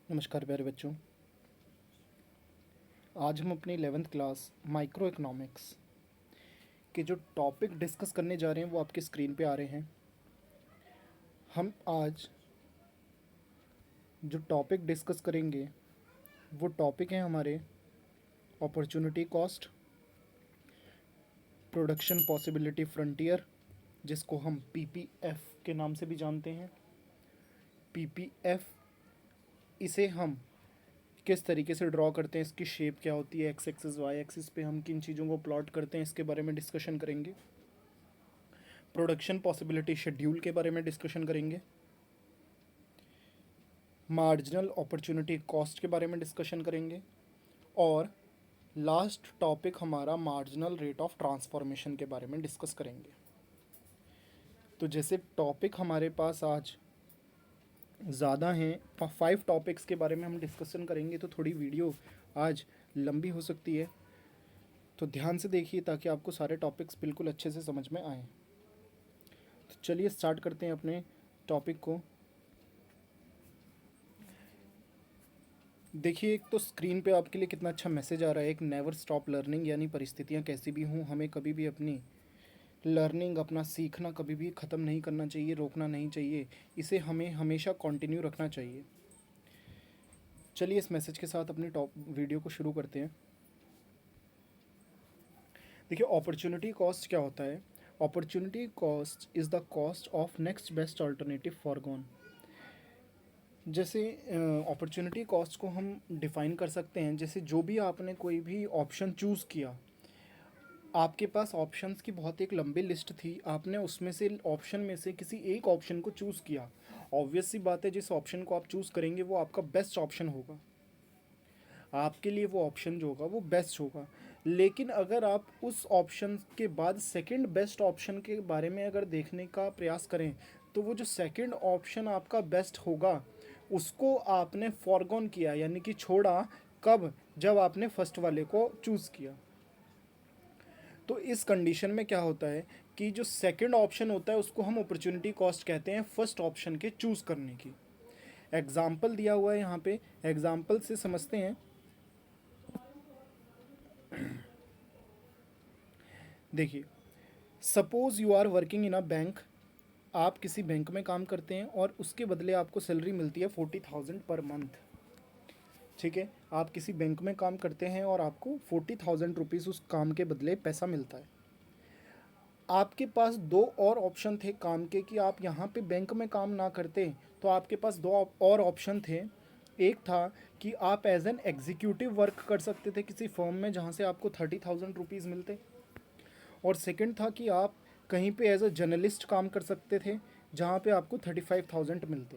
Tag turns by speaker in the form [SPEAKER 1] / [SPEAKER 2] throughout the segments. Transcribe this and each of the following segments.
[SPEAKER 1] नमस्कार प्यारे बच्चों। आज हम अपनी 11th क्लास माइक्रो इकोनॉमिक्स के जो टॉपिक डिस्कस करने जा रहे हैं वो आपके स्क्रीन पे आ रहे हैं। हम आज जो टॉपिक डिस्कस करेंगे वो टॉपिक है हमारे opportunity cost, production possibility frontier, जिसको हम पीपीएफ के नाम से भी जानते हैं। पीपीएफ इसे हम किस तरीके से ड्रॉ करते हैं, इसकी शेप क्या होती है, एक्स एक्सिस वाई एक्सिस पे हम किन चीज़ों को प्लॉट करते हैं, इसके बारे में डिस्कशन करेंगे। प्रोडक्शन पॉसिबिलिटी शेड्यूल के बारे में डिस्कशन करेंगे। मार्जिनल अपॉर्चुनिटी कॉस्ट के बारे में डिस्कशन करेंगे। और लास्ट टॉपिक हमारा मार्जिनल रेट ऑफ ट्रांसफॉर्मेशन के बारे में डिस्कस करेंगे। तो जैसे टॉपिक हमारे पास आज ज़्यादा हैं, 5 टॉपिक्स के बारे में हम डिस्कशन करेंगे, तो थोड़ी वीडियो आज लंबी हो सकती है। तो ध्यान से देखिए ताकि आपको सारे टॉपिक्स बिल्कुल अच्छे से समझ में आएँ। तो चलिए स्टार्ट करते हैं अपने टॉपिक को। देखिए, एक तो स्क्रीन पे आपके लिए कितना अच्छा मैसेज आ रहा है, एक नेवर स्टॉप लर्निंग, यानी परिस्थितियाँ कैसी भी हों हमें कभी भी अपनी लर्निंग, अपना सीखना कभी भी ख़त्म नहीं करना चाहिए, रोकना नहीं चाहिए, इसे हमें हमेशा कंटिन्यू रखना चाहिए। चलिए इस मैसेज के साथ अपनी टॉप वीडियो को शुरू करते हैं। देखिए, अपॉर्चुनिटी कॉस्ट क्या होता है? Opportunity cost is the cost of next best alternative foregone. जैसे अपॉर्चुनिटी कॉस्ट को हम डिफ़ाइन कर सकते हैं, जैसे जो भी आपने कोई भी ऑप्शन चूज़ किया, आपके पास ऑप्शंस की बहुत एक लंबी लिस्ट थी, आपने उसमें से ऑप्शन में से किसी एक ऑप्शन को चूज़ किया। ऑब्वियस सी बात है, जिस ऑप्शन को आप चूज़ करेंगे वो आपका बेस्ट ऑप्शन होगा, आपके लिए वो ऑप्शन जो होगा वो बेस्ट होगा। लेकिन अगर आप उस ऑप्शन के बाद सेकंड बेस्ट ऑप्शन के बारे में अगर देखने का प्रयास करें, तो वो जो सेकंड ऑप्शन आपका बेस्ट होगा उसको आपने फॉरगॉन किया, यानी कि छोड़ा। कब? जब आपने फर्स्ट वाले को चूज़ किया। तो इस कंडीशन में क्या होता है कि जो सेकंड ऑप्शन होता है उसको हम अपॉर्चुनिटी कॉस्ट कहते हैं, फर्स्ट ऑप्शन के चूज़ करने की। एग्जाम्पल दिया हुआ है यहाँ पे, एग्जाम्पल से समझते हैं। देखिए, suppose you are working in a bank. आप किसी बैंक में काम करते हैं और उसके बदले आपको सैलरी मिलती है 40,000 पर मंथ। ठीक है, आप किसी बैंक में काम करते हैं और आपको 40,000 रुपीज़ उस काम के बदले पैसा मिलता है। आपके पास दो और ऑप्शन थे काम के, कि आप यहाँ पे बैंक में काम ना करते तो आपके पास दो और ऑप्शन थे। एक था कि आप एज एन एग्जीक्यूटिव वर्क कर सकते थे किसी फर्म में जहाँ से आपको 30,000 रुपीज़ मिलते, और सेकंड था कि आप कहीं पे एज अ जर्नलिस्ट काम कर सकते थे जहाँ पे आपको 35,000 मिलते।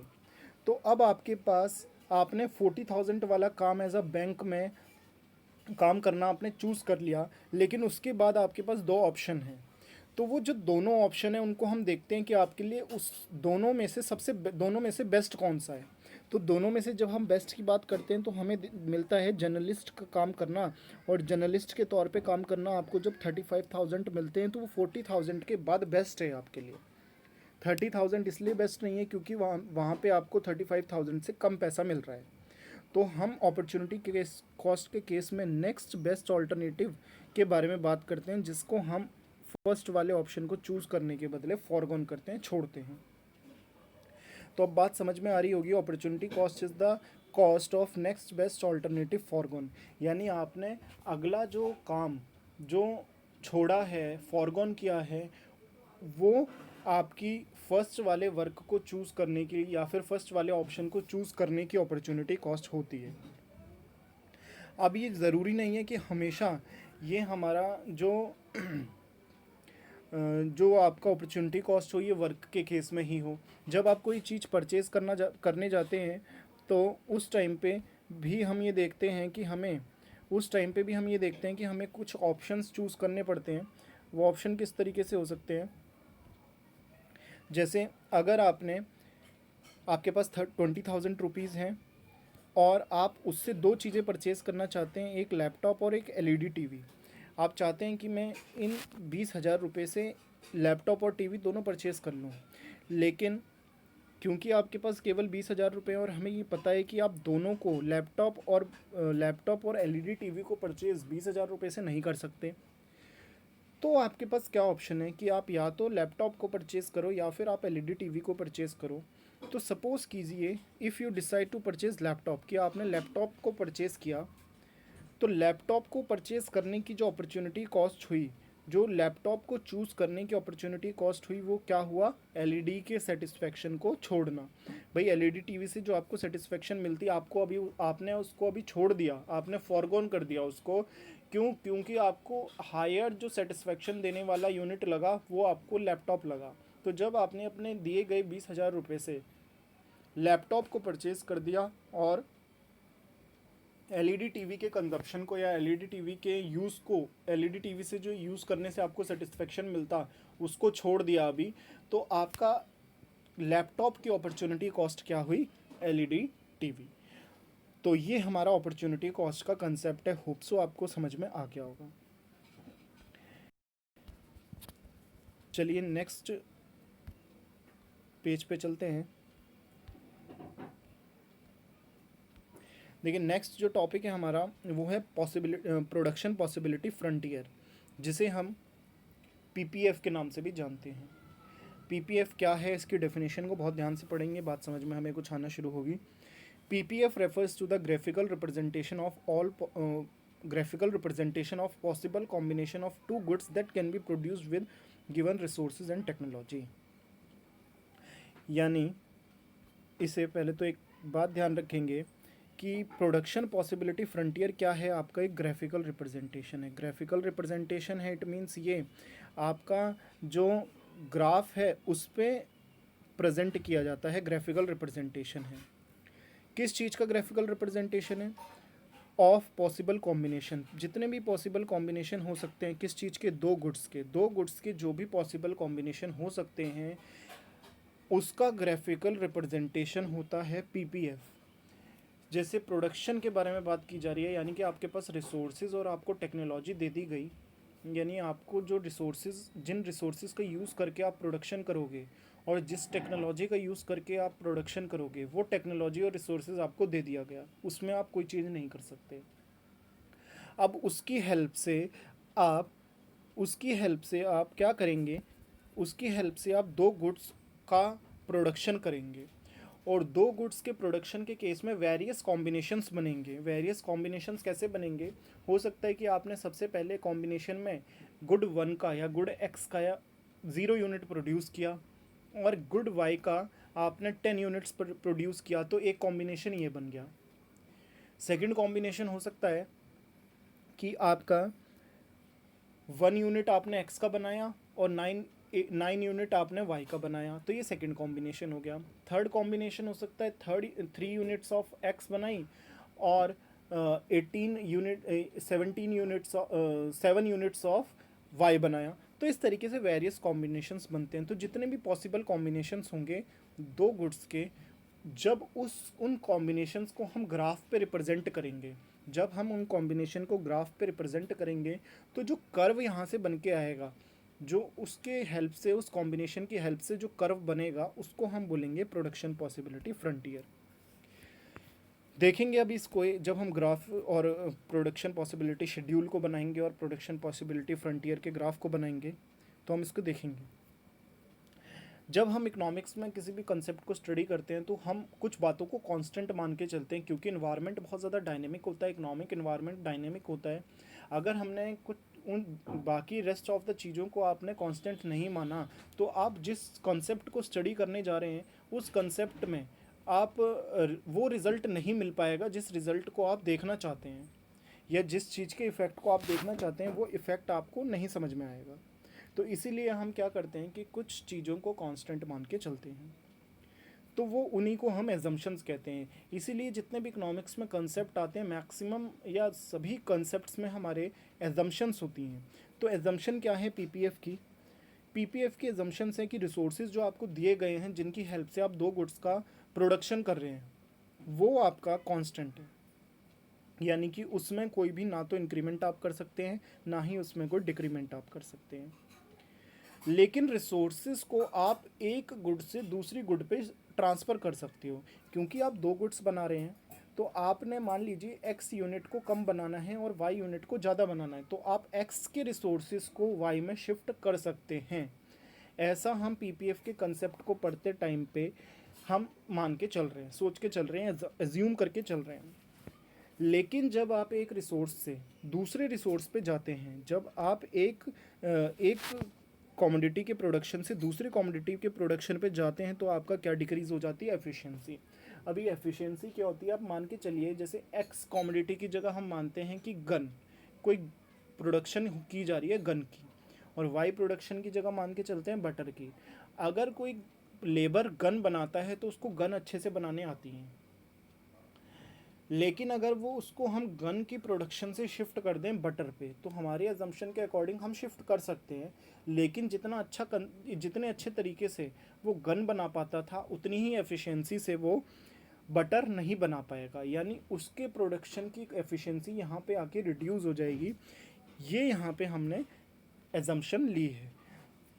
[SPEAKER 1] तो अब आपके पास, आपने 40,000 वाला काम एज अ बैंक में काम करना आपने चूज़ कर लिया, लेकिन उसके बाद आपके पास दो ऑप्शन हैं। तो वो जो दोनों ऑप्शन हैं उनको हम देखते हैं कि आपके लिए उस दोनों में से बेस्ट कौन सा है। तो दोनों में से जब हम बेस्ट की बात करते हैं तो हमें मिलता है जर्नलिस्ट का काम करना, और जर्नलिस्ट के तौर पे काम करना आपको जब 35,000 मिलते हैं तो वो 40,000 के बाद बेस्ट है आपके लिए। 30,000 इसलिए बेस्ट नहीं है क्योंकि वहाँ वहाँ पे आपको 35,000 से कम पैसा मिल रहा है। तो हम अपॉर्चुनिटी केस कॉस्ट के केस में नेक्स्ट बेस्ट ऑल्टरनेटिव के बारे में बात करते हैं, जिसको हम फर्स्ट वाले ऑप्शन को चूज़ करने के बदले फॉरगॉन करते हैं, छोड़ते हैं। तो अब बात समझ में आ रही होगी, opportunity cost is the cost of next best alternative foregone, यानी आपने अगला जो काम जो छोड़ा है, फॉरगॉन किया है, वो आपकी फर्स्ट वाले वर्क को चूज़ करने की या फिर फर्स्ट वाले ऑप्शन को चूज़ करने की अपॉर्चुनिटी कॉस्ट होती है। अब ये ज़रूरी नहीं है कि हमेशा ये हमारा जो आपका अपॉर्चुनिटी कॉस्ट हो ये वर्क के केस में ही हो। जब आप कोई चीज़ परचेज़ करने जाते हैं तो उस टाइम पे भी हम ये देखते हैं कि हमें कुछ ऑप्शंस चूज़ करने पड़ते हैं। वो ऑप्शन किस तरीके से हो सकते हैं? जैसे अगर आपके पास 20,000 रुपीज़ हैं और आप उससे दो चीज़ें परचेज़ करना चाहते हैं, एक लैपटॉप और एक एलईडी टीवी। आप चाहते हैं कि मैं इन 20,000 रुपये से लैपटॉप और टीवी दोनों परचेज़ कर लूँ, लेकिन क्योंकि आपके पास केवल 20,000 रुपये और हमें ये पता है कि आप दोनों को लैपटॉप और एलईडी टीवी को परचेज़ 20,000 रुपये से नहीं कर सकते। तो आपके पास क्या ऑप्शन है कि आप या तो लैपटॉप को परचेज़ करो या फिर आप एलईडी टीवी को परचेज़ करो। तो सपोज़ कीजिए if you decide to purchase laptop, कि आपने लैपटॉप को परचेज़ किया, तो लैपटॉप को परचेज़ करने की जो अपॉर्चुनिटी कॉस्ट हुई, जो लैपटॉप को चूज़ करने की अपॉर्चुनिटी कॉस्ट हुई, वो क्या हुआ, एलईडी के सेटिस्फेक्शन को छोड़ना। भाई एलईडी टीवी से जो आपको सेटिस्फेक्शन मिलती है, आपको अभी आपने उसको अभी छोड़ दिया, आपने फॉरगॉन कर दिया उसको। क्यों? क्योंकि आपको हायर जो सेटिस्फेक्शन देने वाला यूनिट लगा वो आपको लैपटॉप लगा। तो जब आपने अपने दिए गए 20,000 रुपये से लैपटॉप को परचेज़ कर दिया और एलईडी टीवी के कंजप्शन को या एलईडी टीवी के यूज़ को, एलईडी टीवी से जो यूज़ करने से आपको सेटिस्फेक्शन मिलता उसको छोड़ दिया अभी, तो आपका लैपटॉप की अपॉर्चुनिटी कॉस्ट क्या हुई, एलईडी टीवी। तो ये हमारा अपॉर्चुनिटी कॉस्ट का कंसेप्ट है। होप सो आपको समझ में आ गया होगा। चलिए नेक्स्ट पेज पे चलते हैं। देखिए नेक्स्ट जो टॉपिक है हमारा वो है प्रोडक्शन पॉसिबिलिटी फ्रंटियर, जिसे हम पीपीएफ के नाम से भी जानते हैं। पीपीएफ क्या है, इसकी डेफिनेशन को बहुत ध्यान से पढ़ेंगे, बात समझ में हमें कुछ आना शुरू होगी। PPF refers to the graphical representation of possible combination of two goods that can be produced with given resources and technology. यानी इसे पहले तो एक बात ध्यान रखेंगे कि प्रोडक्शन पॉसिबिलिटी फ्रंटियर क्या है, आपका एक ग्राफिकल रिप्रेजेंटेशन है। ग्राफिकल रिप्रेजेंटेशन है, इट मीन्स ये आपका जो ग्राफ है उस पर प्रेजेंट किया जाता है, ग्राफिकल रिप्रेजेंटेशन है। किस चीज़ का ग्राफिकल रिप्रेजेंटेशन है, ऑफ पॉसिबल कॉम्बिनेशन, जितने भी पॉसिबल कॉम्बिनेशन हो सकते हैं, किस चीज़ के, दो गुड्स के जो भी पॉसिबल कॉम्बिनेशन हो सकते हैं उसका ग्राफिकल रिप्रेजेंटेशन होता है पीपीएफ। जैसे प्रोडक्शन के बारे में बात की जा रही है, यानी कि आपके पास रिसोर्सेज और आपको टेक्नोलॉजी दे दी गई, यानी आपको जो जिन रिसोर्सेज का यूज़ करके आप प्रोडक्शन करोगे और जिस टेक्नोलॉजी का यूज़ करके आप प्रोडक्शन करोगे, वो टेक्नोलॉजी और रिसोर्सेज आपको दे दिया गया, उसमें आप कोई चीज़ नहीं कर सकते। अब उसकी हेल्प से आप क्या करेंगे, उसकी हेल्प से आप दो गुड्स का प्रोडक्शन करेंगे और दो गुड्स के प्रोडक्शन के केस में वेरियस कॉम्बिनेशंस बनेंगे। वेरियस कॉम्बिनेशंस कैसे बनेंगे, हो सकता है कि आपने सबसे पहले कॉम्बिनेशन में गुड 1 का या गुड x का या 0 यूनिट प्रोड्यूस किया और गुड y का आपने 10 यूनिट्स प्रोड्यूस किया, तो एक कॉम्बिनेशन ये बन गया। सेकंड कॉम्बिनेशन हो सकता है कि आपका 1 यूनिट आपने x का बनाया और 9 यूनिट आपने y का बनाया, तो ये सेकंड कॉम्बिनेशन हो गया। थर्ड कॉम्बिनेशन हो सकता है 3 यूनिट्स ऑफ x बनाई और 7 यूनिट्स ऑफ y बनाया, तो इस तरीके से वेरियस कॉम्बिनेशंस बनते हैं। तो जितने भी पॉसिबल कॉम्बिनेशंस होंगे दो गुड्स के, जब उन कॉम्बिनेशंस को हम ग्राफ पे रिप्रेजेंट करेंगे, जब हम उन कॉम्बिनेशन को ग्राफ पे रिप्रेजेंट करेंगे, तो जो कर्व यहाँ से बन के आएगा, जो उसके हेल्प से, उस कॉम्बिनेशन की हेल्प से जो कर्व बनेगा, उसको हम बोलेंगे प्रोडक्शन पॉसिबिलिटी फ्रंटियर। देखेंगे अभी इसको, जब हम ग्राफ और प्रोडक्शन पॉसिबिलिटी शेड्यूल को बनाएंगे और प्रोडक्शन पॉसिबिलिटी फ्रंटियर के ग्राफ को बनाएंगे, तो हम इसको देखेंगे। जब हम इकोनॉमिक्स में किसी भी कंसेप्ट को स्टडी करते हैं तो हम कुछ बातों को कांस्टेंट मान के चलते हैं, क्योंकि इन्वायरमेंट बहुत ज़्यादा डायनेमिक होता है, इकोनॉमिक इन्वायरमेंट डायनेमिक होता है। अगर हमने कुछ उन बाकी रेस्ट ऑफ द चीज़ों को आपने कांस्टेंट नहीं माना, तो आप जिस कंसेप्ट को स्टडी करने जा रहे हैं उस कंसेप्ट में आप वो रिज़ल्ट नहीं मिल पाएगा जिस रिज़ल्ट को आप देखना चाहते हैं, या जिस चीज़ के इफ़ेक्ट को आप देखना चाहते हैं वो इफ़ेक्ट आपको नहीं समझ में आएगा। तो इसीलिए हम क्या करते हैं कि कुछ चीज़ों को कांस्टेंट मान के चलते हैं, तो वो उन्हीं को हम एजम्पशंस कहते हैं। इसीलिए जितने भी इकोनॉमिक्स में कंसेप्ट आते हैं, मैक्सिमम या सभी कंसेप्ट्स में हमारे एजम्पशंस होती हैं। तो एजम्पशन क्या है पीपीएफ की? पीपीएफ की एजम्पशंस है कि रिसोर्सेज जो आपको दिए गए हैं, जिनकी हेल्प से आप दो गुड्स का प्रोडक्शन कर रहे हैं, वो आपका कांस्टेंट है, यानी कि उसमें कोई भी ना तो इंक्रीमेंट आप कर सकते हैं, ना ही उसमें कोई डिक्रीमेंट आप कर सकते हैं। लेकिन रिसोर्सेज को आप एक गुड से दूसरी गुड पे ट्रांसफ़र कर सकते हो, क्योंकि आप दो गुड्स बना रहे हैं। तो आपने मान लीजिए एक्स यूनिट को कम बनाना है और वाई यूनिट को ज़्यादा बनाना है, तो आप एक्स के रिसोर्सेज को वाई में शिफ्ट कर सकते हैं। ऐसा हम पीपीएफ के कंसेप्ट को पढ़ते टाइम पे हम मान के चल रहे हैं, सोच के चल रहे हैं, एज्यूम करके चल रहे हैं। लेकिन जब आप एक रिसोर्स से दूसरे रिसोर्स पे जाते हैं, जब आप एक कमोडिटी के प्रोडक्शन से दूसरे कमोडिटी के प्रोडक्शन पे जाते हैं, तो आपका क्या डिक्रीज़ हो जाती है? एफिशिएंसी। अभी एफिशिएंसी क्या होती है? आप मान के चलिए जैसे एक्स कमोडिटी की जगह हम मानते हैं कि गन, कोई प्रोडक्शन की जा रही है गन की, और वाई प्रोडक्शन की जगह मान के चलते हैं बटर की। अगर कोई लेबर गन बनाता है तो उसको गन अच्छे से बनाने आती है, लेकिन अगर वो उसको हम गन की प्रोडक्शन से शिफ्ट कर दें बटर पे, तो हमारे अजम्पशन के अकॉर्डिंग हम शिफ्ट कर सकते हैं। लेकिन जितने अच्छे तरीके से वो गन बना पाता था, उतनी ही एफिशिएंसी से वो बटर नहीं बना पाएगा, यानी उसके प्रोडक्शन की एफिशिएंसी यहाँ पे आके रिड्यूस हो जाएगी। ये यहाँ पे हमने एजम्पशन ली है,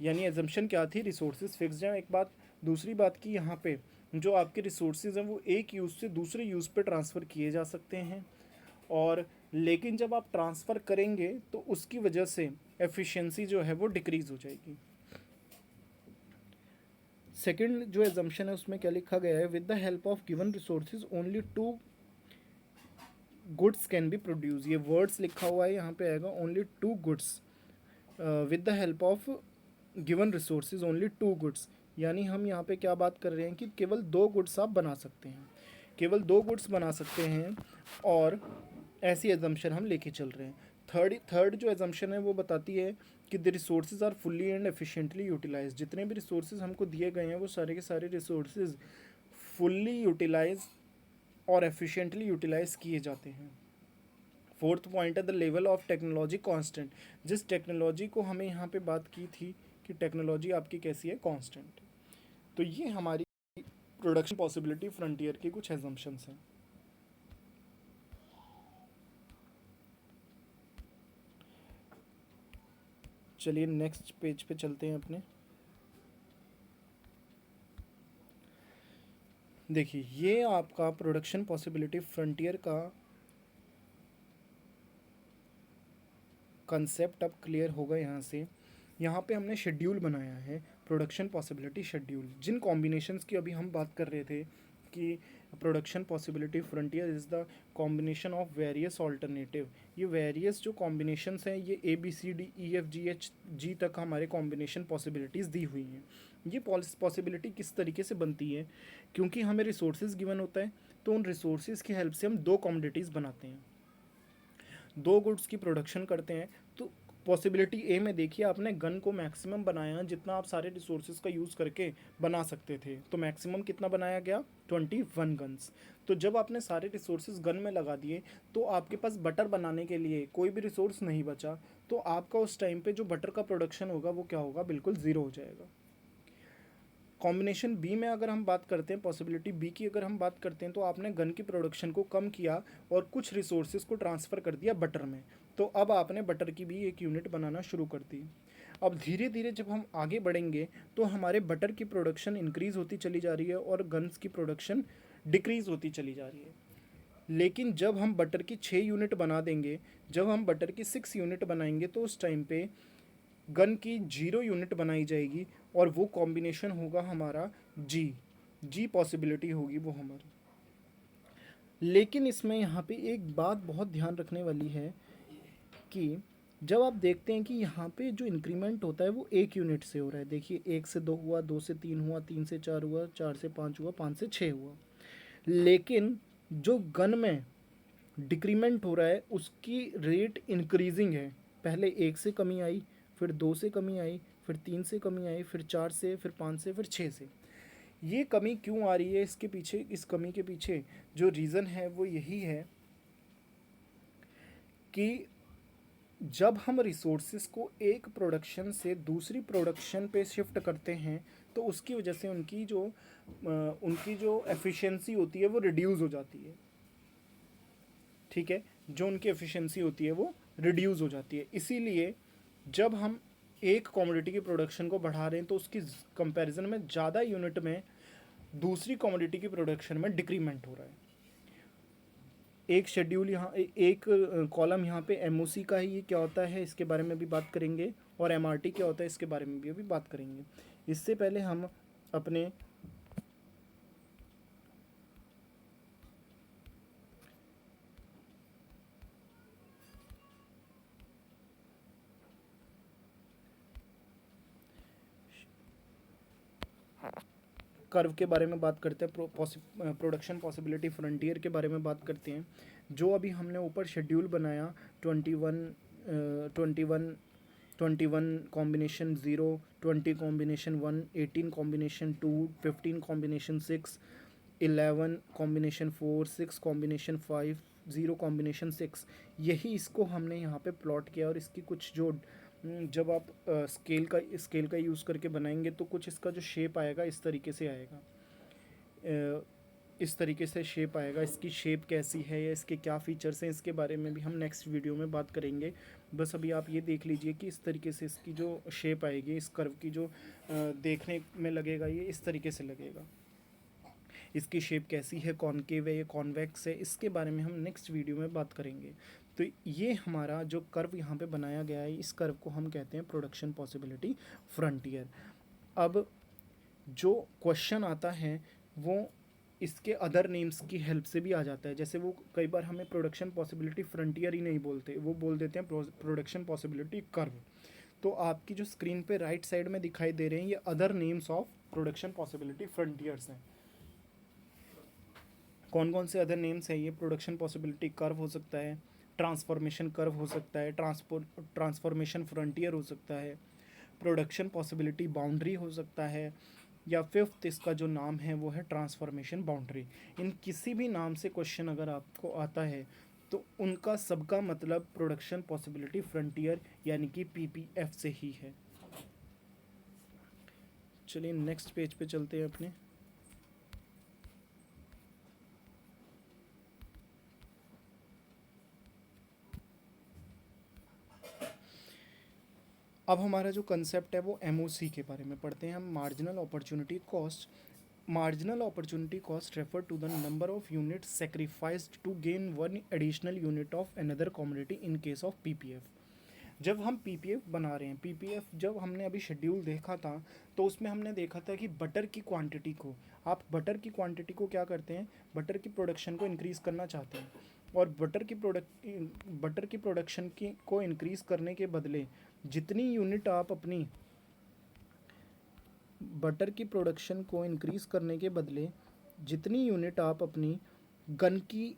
[SPEAKER 1] यानी एजम्पशन क्या थी? रिसोर्सेज फिक्स्ड हैं, एक बात। दूसरी बात की यहाँ पे जो आपके रिसोर्सेज हैं वो एक यूज़ से दूसरे यूज़ पे ट्रांसफ़र किए जा सकते हैं, और लेकिन जब आप ट्रांसफ़र करेंगे तो उसकी वजह से एफिशिएंसी जो है वो डिक्रीज़ हो जाएगी। सेकंड जो एजम्पशन है उसमें क्या लिखा गया है? With the help of given resources only two goods can be produce. ये वर्ड्स लिखा हुआ है, यहाँ पे आएगा only two goods with the help of given resources only two goods. यानी हम यहाँ पे क्या बात कर रहे हैं कि केवल दो गुड्स आप बना सकते हैं, केवल दो गुड्स बना सकते हैं, और ऐसी एजम्पशन हम लेके चल रहे हैं। थर्ड जो एजम्पशन है वो बताती है कि the resources are fully and efficiently utilize. जितने भी रिसोर्सेज हमको दिए गए हैं वो सारे के सारे रिसोर्सेज फुल्ली यूटिलाइज और एफिशिएंटली यूटिलाइज किए जाते हैं। फोर्थ पॉइंट है the level of technology constant. जिस टेक्नोलॉजी को हमें यहाँ पे बात की थी कि टेक्नोलॉजी आपकी कैसी है? कांस्टेंट। तो ये हमारी प्रोडक्शन पॉसिबिलिटी फ्रंटियर के कुछ एजम्पशंस हैं। चलिए नेक्स्ट पेज पे चलते हैं अपने। देखिए ये आपका प्रोडक्शन पॉसिबिलिटी फ्रंटियर का कंसेप्ट अब क्लियर होगा यहाँ से। यहाँ पे हमने शेड्यूल बनाया है, प्रोडक्शन पॉसिबिलिटी शेड्यूल। जिन कॉम्बिनेशंस की अभी हम बात कर रहे थे कि production possibility frontier is the combination of various alternative, ये वेरियस जो कॉम्बिनेशंस हैं ये ABCDEFGH तक हमारे कॉम्बिनेशन पॉसिबिलिटीज़ दी हुई हैं। ये पॉसिबिलिटी किस तरीके से बनती है? क्योंकि हमें रिसोर्सेज गिवन होता है, तो उन रिसोर्सेज की हेल्प से हम दो कमोडिटीज़ बनाते हैं, दो गुड्स की प्रोडक्शन करते हैं। तो पॉसिबिलिटी ए में देखिए, आपने गन को मैक्सिमम बनाया जितना आप सारे रिसोर्सेज का यूज़ करके बना सकते थे। तो मैक्सिमम कितना बनाया गया? 21 गन्स। तो जब आपने सारे रिसोर्सेज गन में लगा दिए तो आपके पास बटर बनाने के लिए कोई भी रिसोर्स नहीं बचा, तो आपका उस टाइम पे जो बटर का प्रोडक्शन होगा वो क्या होगा? बिल्कुल ज़ीरो हो जाएगा। कॉम्बिनेशन बी में अगर हम बात करते हैं, पॉसिबिलिटी बी की अगर हम बात करते हैं, तो आपने गन की प्रोडक्शन को कम किया और कुछ रिसोर्सेज को ट्रांसफ़र कर दिया बटर में, तो अब आपने बटर की भी एक यूनिट बनाना शुरू कर दी। अब धीरे धीरे जब हम आगे बढ़ेंगे तो हमारे बटर की प्रोडक्शन इंक्रीज़ होती चली जा रही है और गन्स की प्रोडक्शन डिक्रीज़ होती चली जा रही है। लेकिन जब हम बटर की 6 यूनिट बना देंगे, जब हम बटर की 6 यूनिट बनाएंगे, तो उस टाइम पे गन की 0 यूनिट बनाई जाएगी और वो कॉम्बिनेशन होगा हमारा जी पॉसिबिलिटी होगी वो हमारी। लेकिन इसमें यहाँ पे एक बात बहुत ध्यान रखने वाली है कि जब आप देखते हैं कि यहाँ पे जो इंक्रीमेंट होता है वो एक यूनिट से हो रहा है। देखिए 1 से 2 हुआ, 2 से 3 हुआ, 3 से 4 हुआ, 4 से 5 हुआ, 5 से 6 हुआ। लेकिन जो गन में डिक्रीमेंट हो रहा है उसकी रेट इंक्रीजिंग है। पहले 1 से कमी आई, फिर 2 से कमी आई, फिर 3 से कमी आई, फिर 4 से, फिर 5 से, फिर 6 से। ये कमी क्यों आ रही है? इसके पीछे, इस कमी के पीछे जो रीज़न है वो यही है कि जब हम रिसोर्सेज को एक प्रोडक्शन से दूसरी प्रोडक्शन पे शिफ्ट करते हैं तो उसकी वजह से उनकी जो एफिशिएंसी होती है वो रिड्यूस हो जाती है। ठीक है, जो उनकी एफिशिएंसी होती है वो रिड्यूस हो जाती है। इसीलिए जब हम एक कमोडिटी की प्रोडक्शन को बढ़ा रहे हैं तो उसकी कंपैरिजन में ज़्यादा यूनिट में दूसरी कमोडिटी की प्रोडक्शन में डिक्रीमेंट हो रहा है। एक शेड्यूल यहाँ एक कॉलम यहाँ पे एमओसी का है, ये क्या होता है इसके बारे में भी बात करेंगे, और एमआरटी क्या होता है इसके बारे में भी अभी बात करेंगे। इससे पहले हम अपने कर्व के बारे में बात करते हैं, प्रोडक्शन पॉसिबिलिटी फ्रंटियर के बारे में बात करते हैं। जो अभी हमने ऊपर शेड्यूल बनाया 21 combination 0, 20 combination 1, 18 combination 2, 15 combination 6, 11 combination 4, 6 combination 5, 0 combination 6, यही इसको हमने यहाँ पे प्लॉट किया। और इसकी कुछ जो जब आप स्केल का यूज़ करके बनाएंगे तो कुछ इसका जो शेप आएगा इस तरीके से आएगा, इस तरीके से शेप आएगा। इसकी शेप कैसी है या इसके क्या फीचर्स हैं इसके बारे में भी हम नेक्स्ट वीडियो में बात करेंगे। बस अभी आप ये देख लीजिए कि इस तरीके से इसकी जो शेप आएगी, इस कर्व की जो देखने में लगेगा ये इस तरीके से लगेगा। इसकी शेप कैसी है, कॉनकेव है या कॉन्वेक्स है, इसके बारे में हम नेक्स्ट वीडियो में बात करेंगे। तो ये हमारा जो कर्व यहाँ पे बनाया गया है, इस कर्व को हम कहते हैं प्रोडक्शन पॉसिबिलिटी फ्रंटियर। अब जो क्वेश्चन आता है वो इसके अदर नेम्स की हेल्प से भी आ जाता है। जैसे वो कई बार हमें प्रोडक्शन पॉसिबिलिटी फ्रंटियर ही नहीं बोलते, वो बोल देते हैं प्रोडक्शन पॉसिबिलिटी कर्व। तो आपकी जो स्क्रीन पे राइट साइड में दिखाई दे रहे हैं ये other names of production possibility frontiers हैं। कौन कौन से अदर नेम्स हैं ये? प्रोडक्शन पॉसिबिलिटी कर्व हो सकता है, ट्रांसफॉर्मेशन कर्व हो सकता है, ट्रांसफॉर्मेशन फ्रंटियर हो सकता है, प्रोडक्शन पॉसिबिलिटी बाउंड्री हो सकता है, या फिफ्थ इसका जो नाम है वो है ट्रांसफॉर्मेशन बाउंड्री। इन किसी भी नाम से क्वेश्चन अगर आपको आता है तो उनका सबका मतलब प्रोडक्शन पॉसिबिलिटी फ्रंटियर यानी कि पीपीएफ से ही है। चलिए नेक्स्ट पेज पे चलते हैं अपने। अब हमारा जो कंसेप्ट है वो एमओसी के बारे में पढ़ते हैं हम। Marginal opportunity cost. Marginal opportunity cost refer to the number of unit sacrificed to gain one additional unit of another commodity in case of PPF. जब हम पीपीएफ बना रहे हैं, पीपीएफ जब हमने अभी शेड्यूल देखा था तो उसमें हमने देखा था कि बटर की क्वांटिटी को, आप बटर की क्वांटिटी को क्या करते हैं, बटर की प्रोडक्शन को इंक्रीज़ करना चाहते हैं, और बटर की प्रोडक्शन की को इंक्रीज़ करने के बदले जितनी यूनिट आप अपनी बटर की प्रोडक्शन को इंक्रीज़ करने के बदले जितनी यूनिट आप अपनी गन की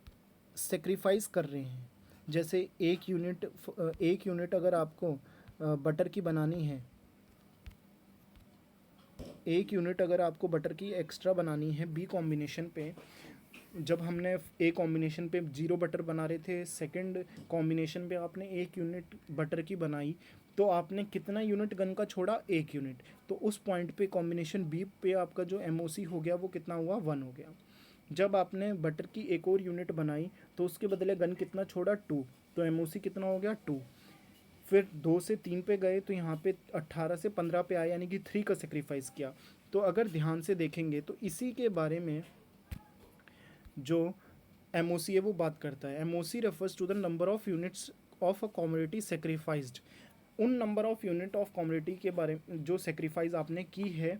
[SPEAKER 1] सेक्रीफाइस कर रहे हैं, जैसे एक यूनिट अगर आपको बटर की बनानी है, एक यूनिट अगर आपको बटर की एक्स्ट्रा बनानी है बी कॉम्बिनेशन पे, जब हमने ए कॉम्बिनेशन पे 0 बटर बना रहे थे, सेकंड कॉम्बिनेशन पे आपने 1 यूनिट बटर की बनाई, तो आपने कितना यूनिट गन का छोड़ा? 1 यूनिट। तो उस पॉइंट पे कॉम्बिनेशन बी पे आपका जो एमओसी हो गया वो कितना हुआ? 1 हो गया। जब आपने बटर की एक और यूनिट बनाई तो उसके बदले गन कितना छोड़ा? 2, तो एमओसी कितना हो गया? 2। फिर 2 से 3 पे गए तो यहाँ पे 18 से 15 पे आया, यानी कि 3 का सेक्रीफाइस किया। तो अगर ध्यान से देखेंगे तो इसी के बारे में जो एमओसी है वो बात करता है। MOC refers to the number of units of a commodity sacrificed. उन number of unit of commodity के बारे में जो सेक्रीफाइस आपने की है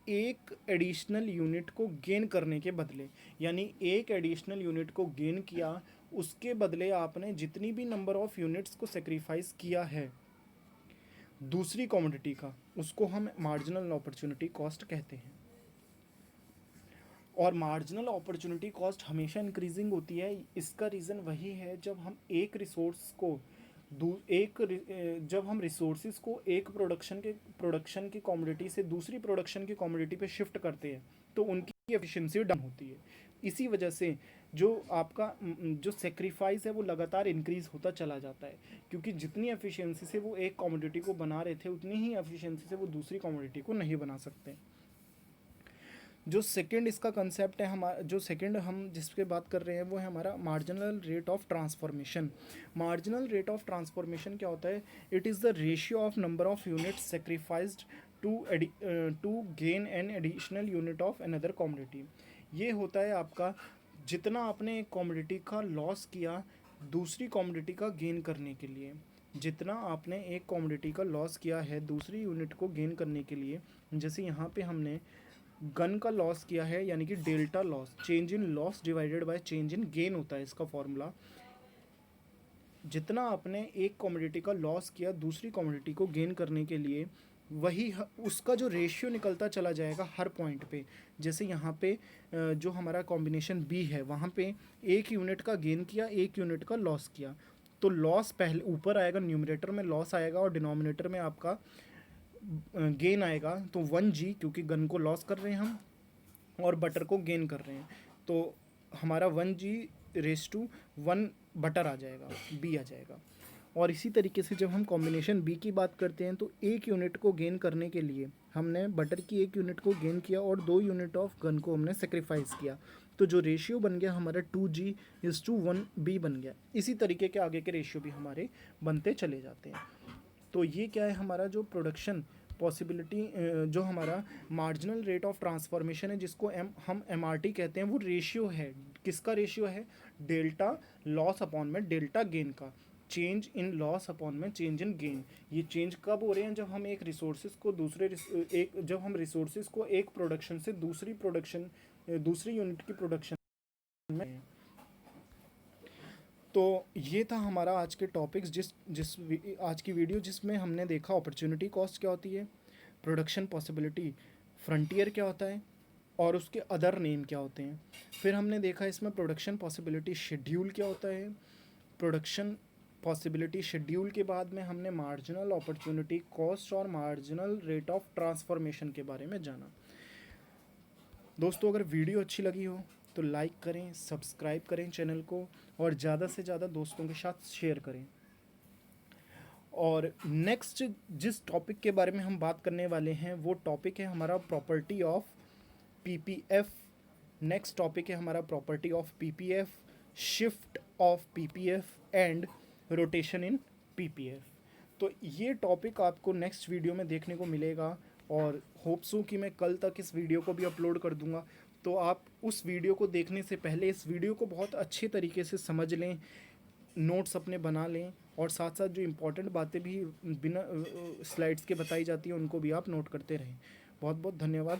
[SPEAKER 1] एक एडिशनल यूनिट को गेन करने के बदले, यानी एक एडिशनल यूनिट को गेन किया, उसके बदले आपने जितनी भी नंबर ऑफ यूनिट्स को सेक्रीफाइस किया है दूसरी कमोडिटी का, उसको हम मार्जिनल अपॉर्चुनिटी कॉस्ट कहते हैं। और मार्जिनल अपॉर्चुनिटी कॉस्ट हमेशा इंक्रीजिंग होती है। इसका रीज़न वही है, जब हम एक रिसोर्स को जब हम रिसोर्सेज को एक प्रोडक्शन की कमोडिटी से दूसरी प्रोडक्शन की कमोडिटी पे शिफ्ट करते हैं तो उनकी एफिशिएंसी डाउन होती है। इसी वजह से जो आपका जो सेक्रीफाइस है वो लगातार इंक्रीज़ होता चला जाता है, क्योंकि जितनी एफिशिएंसी से वो एक कमोडिटी को बना रहे थे उतनी ही एफिशिएंसी से वो दूसरी कमोडिटी को नहीं बना सकते। जो सेकंड इसका कंसेप्ट है हमारा, जो सेकंड हम जिस पे बात कर रहे हैं वो है हमारा marginal rate of transformation. Marginal rate of transformation क्या होता है? It is the ratio of number of units sacrificed to gain an additional unit of another commodity. ये होता है आपका जितना आपने एक कॉमोडिटी का लॉस किया दूसरी कॉमोडिटी का गेन करने के लिए, जितना आपने एक कॉमोडिटी का लॉस किया है दूसरी यूनिट को गेन करने के लिए। जैसे यहाँ पे हमने गन का लॉस किया है, यानी कि delta loss, change in loss divided by change in gain होता है इसका फॉर्मूला। जितना आपने एक कॉमोडिटी का लॉस किया दूसरी कॉमोडिटी को गेन करने के लिए, वही उसका जो रेशियो निकलता चला जाएगा हर पॉइंट पे। जैसे यहाँ पे जो हमारा कॉम्बिनेशन बी है वहाँ पे एक यूनिट का गेन किया एक यूनिट का लॉस किया, तो लॉस पहले ऊपर आएगा, न्यूमरेटर में लॉस आएगा और डिनोमिनेटर में आपका गेन आएगा। तो 1g, क्योंकि गन को लॉस कर रहे हैं हम और बटर को गेन कर रहे हैं, तो हमारा 1g/1 बटर आ जाएगा, b आ जाएगा। और इसी तरीके से जब हम कॉम्बिनेशन बी की बात करते हैं तो एक यूनिट को गेन करने के लिए हमने बटर की एक यूनिट को गेन किया और 2 यूनिट ऑफ गन को हमने सेक्रीफाइस किया, तो जो रेशियो बन गया हमारा 2g/1b बन गया। इसी तरीके के आगे के रेशियो भी हमारे बनते चले जाते हैं। तो ये क्या है हमारा जो प्रोडक्शन पॉसिबिलिटी, जो हमारा मार्जिनल रेट ऑफ ट्रांसफॉर्मेशन है जिसको हम MRT कहते हैं, वो रेशियो है। किसका रेशियो है? डेल्टा लॉस अपॉन में डेल्टा गेन का, चेंज इन लॉस अपॉन में चेंज इन गेन। ये चेंज कब हो रहे हैं? जब हम एक रिसोर्सेज को जब हम रिसोर्सेज को एक प्रोडक्शन से दूसरी यूनिट की प्रोडक्शन में। तो ये था हमारा आज के टॉपिक्स, आज की वीडियो जिसमें हमने देखा अपॉर्चुनिटी कॉस्ट क्या होती है, प्रोडक्शन पॉसिबिलिटी, फ्रंटियर क्या होता है और उसके अदर नेम क्या होते हैं। फिर हमने देखा इसमें प्रोडक्शन पॉसिबिलिटी शेड्यूल क्या होता है। प्रोडक्शन पॉसिबिलिटी शेड्यूल के बाद में हमने मार्जिनल अपॉर्चुनिटी कॉस्ट और मार्जिनल रेट ऑफ ट्रांसफॉर्मेशन के बारे में जाना। दोस्तों, अगर वीडियो अच्छी लगी हो तो लाइक करें, सब्सक्राइब करें चैनल को और ज़्यादा से ज़्यादा दोस्तों के साथ शेयर करें। और नेक्स्ट जिस टॉपिक के बारे में हम बात करने वाले हैं वो टॉपिक है हमारा property of PPF। Next topic है हमारा property of PPF, shift of PPF and rotation in PPF। तो ये टॉपिक आपको नेक्स्ट वीडियो में देखने को मिलेगा और होप्स हूँ कि मैं कल तक इस वीडियो को भी अपलोड कर दूँगा। तो आप उस वीडियो को देखने से पहले इस वीडियो को बहुत अच्छे तरीके से समझ लें, नोट्स अपने बना लें और साथ साथ जो इम्पोर्टेंट बातें भी बिना स्लाइड्स के बताई जाती हैं उनको भी आप नोट करते रहें। बहुत बहुत धन्यवाद।